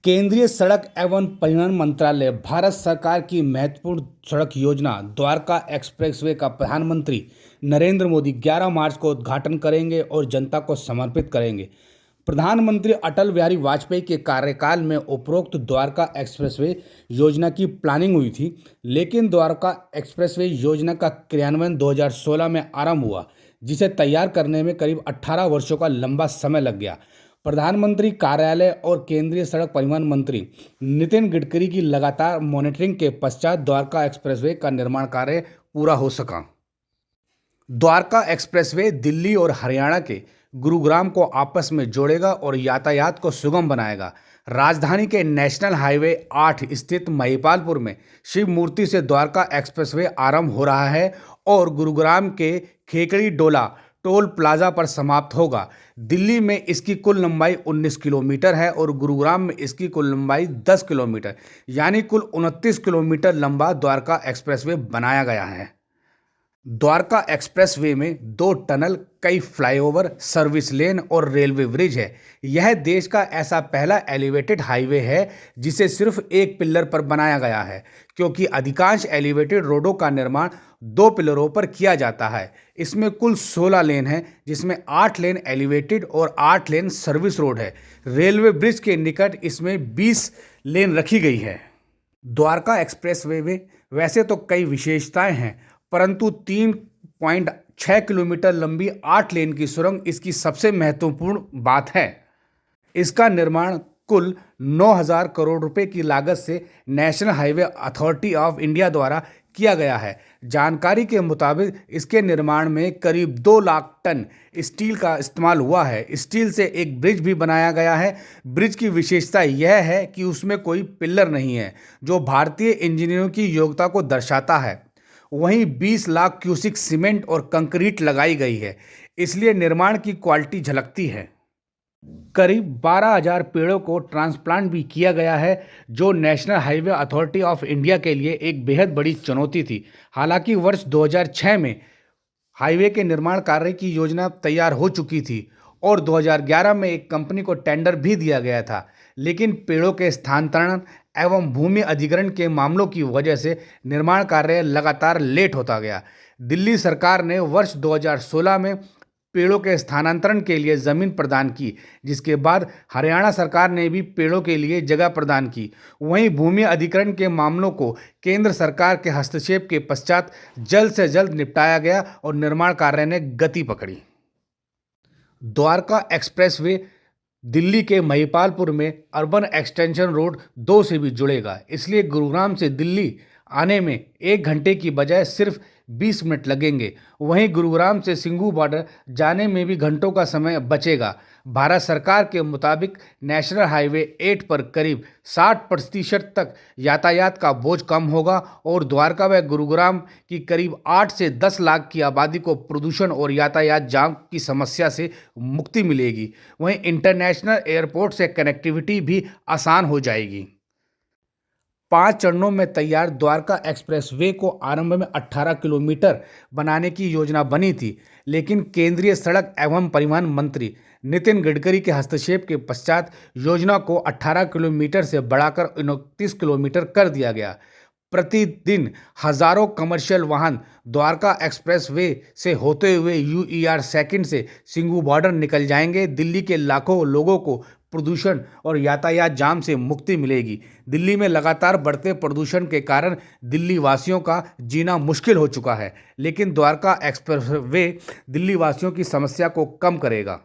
केंद्रीय सड़क एवं परिवहन मंत्रालय भारत सरकार की महत्वपूर्ण सड़क योजना द्वारका एक्सप्रेसवे का प्रधानमंत्री नरेंद्र मोदी 11 मार्च को उद्घाटन करेंगे और जनता को समर्पित करेंगे। प्रधानमंत्री अटल बिहारी वाजपेयी के कार्यकाल में उपरोक्त द्वारका एक्सप्रेसवे योजना की प्लानिंग हुई थी, लेकिन द्वारका एक्सप्रेसवे योजना का क्रियान्वयन 2016 में आरंभ हुआ, जिसे तैयार करने में करीब 18 वर्षों का लंबा समय लग गया। प्रधानमंत्री कार्यालय और केंद्रीय सड़क परिवहन मंत्री नितिन गडकरी की लगातार मॉनिटरिंग के पश्चात द्वारका एक्सप्रेसवे का निर्माण कार्य पूरा हो सका। द्वारका एक्सप्रेसवे दिल्ली और हरियाणा के गुरुग्राम को आपस में जोड़ेगा और यातायात को सुगम बनाएगा। राजधानी के नेशनल हाईवे 8 स्थित महिपालपुर में शिव मूर्ति से द्वारका एक्सप्रेसवे आरंभ हो रहा है और गुरुग्राम के खेकड़ी डोला टोल प्लाजा पर समाप्त होगा। दिल्ली में इसकी कुल लंबाई 19 किलोमीटर है और गुरुग्राम में इसकी कुल लंबाई 10 किलोमीटर यानी कुल 29 किलोमीटर लंबा द्वारका एक्सप्रेसवे बनाया गया है। द्वारका एक्सप्रेसवे में 2 टनल, कई फ्लाईओवर, सर्विस लेन और रेलवे ब्रिज है। यह देश का ऐसा पहला एलिवेटेड हाईवे है जिसे सिर्फ एक पिलर पर बनाया गया है, क्योंकि अधिकांश एलिवेटेड रोडों का निर्माण 2 पिलरों पर किया जाता है। इसमें कुल 16 लेन हैं, जिसमें 8 लेन एलिवेटेड और 8 लेन सर्विस रोड है। रेलवे ब्रिज के निकट इसमें 20 लेन रखी गई है। द्वारका एक्सप्रेसवे में वैसे तो कई विशेषताएं हैं, परंतु 3.6 किलोमीटर लंबी 8 लेन की सुरंग इसकी सबसे महत्वपूर्ण बात है। इसका निर्माण कुल 9,000 करोड़ रुपए की लागत से national highway authority of India द्वारा किया गया है। जानकारी के मुताबिक इसके निर्माण में करीब 2 लाख टन स्टील का इस्तेमाल हुआ है। स्टील से एक ब्रिज भी बनाया गया है। ब्रिज की विशेषता यह है कि उसमें कोई पिलर नहीं है, जो भारतीय इंजीनियरों की योग्यता को दर्शाता है। वहीं 20 लाख क्यूसिक सीमेंट और कंक्रीट लगाई गई है, इसलिए निर्माण की क्वालिटी झलकती है। करीब 12,000 पेड़ों को ट्रांसप्लांट भी किया गया है, जो national highway authority of India के लिए एक बेहद बड़ी चुनौती थी। हालांकि वर्ष 2006 में हाईवे के निर्माण कार्य की योजना तैयार हो चुकी थी और 2011 में एक कंपनी को टेंडर भी दिया गया था, लेकिन पेड़ों के स्थानांतरण एवं भूमि अधिग्रहण के मामलों की वजह से निर्माण कार्य लगातार लेट होता गया। दिल्ली सरकार ने वर्ष 2016 में पेड़ों के स्थानांतरण के लिए ज़मीन प्रदान की, जिसके बाद हरियाणा सरकार ने भी पेड़ों के लिए जगह प्रदान की। वहीं भूमि अधिग्रहण के मामलों को केंद्र सरकार के हस्तक्षेप के पश्चात जल्द से जल्द निपटाया गया और निर्माण कार्य ने गति पकड़ी। द्वारका एक्सप्रेसवे दिल्ली के महिपालपुर में अर्बन एक्सटेंशन रोड 2 से भी जुड़ेगा, इसलिए गुरुग्राम से दिल्ली आने में 1 घंटे की बजाय सिर्फ 20 मिनट लगेंगे। वहीं गुरुग्राम से सिंघू बॉर्डर जाने में भी घंटों का समय बचेगा। भारत सरकार के मुताबिक नेशनल हाईवे 8 पर करीब 60% तक यातायात का बोझ कम होगा और द्वारका व गुरुग्राम की करीब 8 से 10 लाख की आबादी को प्रदूषण और यातायात जाम की समस्या से मुक्ति मिलेगी। वहीं इंटरनेशनल एयरपोर्ट से कनेक्टिविटी भी आसान हो जाएगी। 5 चरणों में तैयार द्वारका एक्सप्रेसवे को आरंभ में 18 किलोमीटर बनाने की योजना बनी थी, लेकिन केंद्रीय सड़क एवं परिवहन मंत्री नितिन गडकरी के हस्तक्षेप के पश्चात योजना को 18 किलोमीटर से बढ़ाकर 29 किलोमीटर कर दिया गया। प्रतिदिन हजारों कमर्शियल वाहन द्वारका एक्सप्रेसवे से होते हुए यूईआर सेकंड से सिंघू बॉर्डर निकल जाएंगे। दिल्ली के लाखों लोगों को प्रदूषण और यातायात जाम से मुक्ति मिलेगी। दिल्ली में लगातार बढ़ते प्रदूषण के कारण दिल्ली वासियों का जीना मुश्किल हो चुका है, लेकिन द्वारका एक्सप्रेसवे दिल्ली वासियों की समस्या को कम करेगा।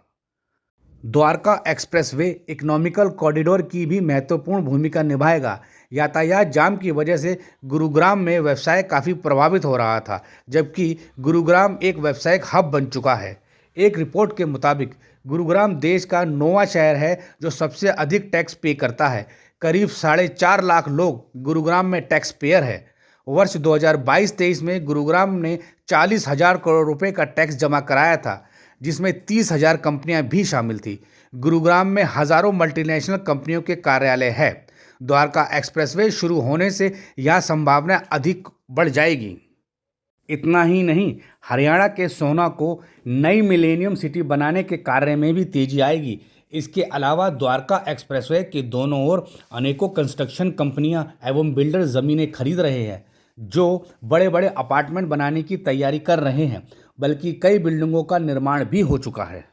द्वारका एक्सप्रेसवे इकोनॉमिकल कॉरिडोर की भी महत्वपूर्ण भूमिका निभाएगा। यातायात जाम की वजह से गुरुग्राम में व्यवसाय काफ़ी प्रभावित हो रहा था, जबकि गुरुग्राम एक व्यावसायिक हब बन चुका है। एक रिपोर्ट के मुताबिक गुरुग्राम देश का 9वां शहर है जो सबसे अधिक टैक्स पे करता है। करीब 4.5 लाख लोग गुरुग्राम में टैक्स पेयर है। वर्ष 2022-23 में गुरुग्राम ने 40,000 करोड़ रुपए का टैक्स जमा कराया था, जिसमें 30,000 कंपनियां भी शामिल थी। गुरुग्राम में हजारों मल्टीनेशनल कंपनियों के कार्यालय है। द्वारका एक्सप्रेसवे शुरू होने से यह संभावना अधिक बढ़ जाएगी। इतना ही नहीं, हरियाणा के सोना को नई मिलेनियम सिटी बनाने के कार्य में भी तेजी आएगी। इसके अलावा द्वारका एक्सप्रेसवे के दोनों ओर अनेकों कंस्ट्रक्शन कंपनियां एवं बिल्डर ज़मीनें खरीद रहे हैं, जो बड़े बड़े अपार्टमेंट बनाने की तैयारी कर रहे हैं, बल्कि कई बिल्डिंगों का निर्माण भी हो चुका है।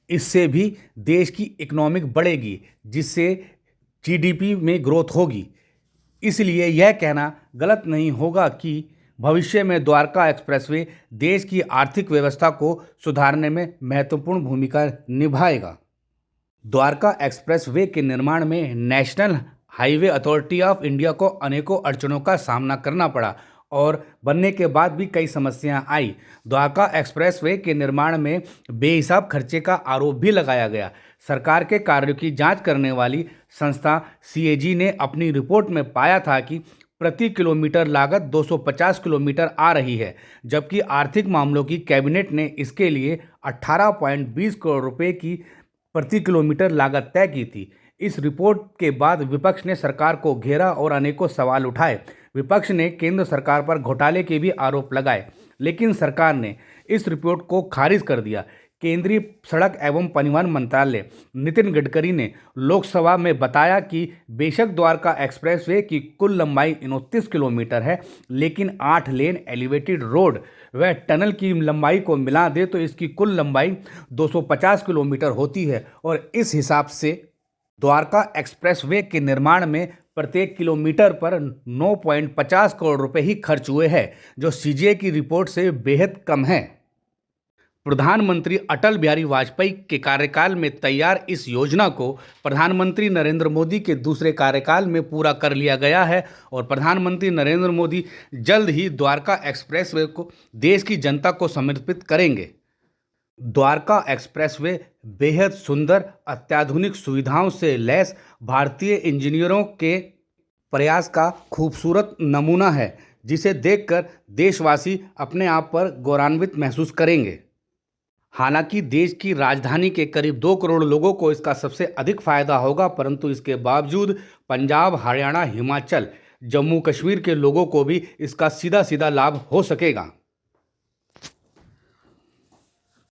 इससे भी देश की इकोनॉमिक बढ़ेगी, जिससे जीडीपी में ग्रोथ होगी। इसलिए यह कहना गलत नहीं होगा कि भविष्य में द्वारका एक्सप्रेसवे देश की आर्थिक व्यवस्था को सुधारने में महत्वपूर्ण भूमिका निभाएगा। द्वारका एक्सप्रेसवे के निर्माण में national highway authority of India को अनेकों अड़चनों का सामना करना पड़ा और बनने के बाद भी कई समस्याएं आई। द्वारका एक्सप्रेसवे के निर्माण में बेहिसाब खर्चे का आरोप भी लगाया गया। सरकार के कार्यों की जांच करने वाली संस्था सीएजी ने अपनी रिपोर्ट में पाया था कि प्रति किलोमीटर लागत 250 किलोमीटर आ रही है, जबकि आर्थिक मामलों की कैबिनेट ने इसके लिए 18.20 करोड़ रुपए की प्रति किलोमीटर लागत तय की थी। इस रिपोर्ट के बाद विपक्ष ने सरकार को घेरा और अनेकों सवाल उठाए। विपक्ष ने केंद्र सरकार पर घोटाले के भी आरोप लगाए, लेकिन सरकार ने इस रिपोर्ट को खारिज कर दिया। केंद्रीय सड़क एवं परिवहन मंत्रालय नितिन गडकरी ने लोकसभा में बताया कि बेशक द्वारका एक्सप्रेसवे की कुल लंबाई 29 किलोमीटर है, लेकिन 8 लेन एलिवेटेड रोड व टनल की लंबाई को मिला दे तो इसकी कुल लंबाई 250 किलोमीटर होती है और इस हिसाब से द्वारका एक्सप्रेसवे के निर्माण में प्रत्येक किलोमीटर पर 9.50 करोड़ रुपए ही खर्च हुए हैं, जो सीजीए की रिपोर्ट से बेहद कम है। प्रधानमंत्री अटल बिहारी वाजपेयी के कार्यकाल में तैयार इस योजना को प्रधानमंत्री नरेंद्र मोदी के दूसरे कार्यकाल में पूरा कर लिया गया है और प्रधानमंत्री नरेंद्र मोदी जल्द ही द्वारका एक्सप्रेसवे को देश की जनता को समर्पित करेंगे। द्वारका एक्सप्रेसवे बेहद सुंदर, अत्याधुनिक सुविधाओं से लैस भारतीय इंजीनियरों के प्रयास का खूबसूरत नमूना है, जिसे देखकर देशवासी अपने आप पर गौरवान्वित महसूस करेंगे। हालांकि देश की राजधानी के करीब 2 करोड़ लोगों को इसका सबसे अधिक फायदा होगा, परंतु इसके बावजूद पंजाब, हरियाणा, हिमाचल, जम्मू कश्मीर के लोगों को भी इसका सीधा सीधा लाभ हो सकेगा।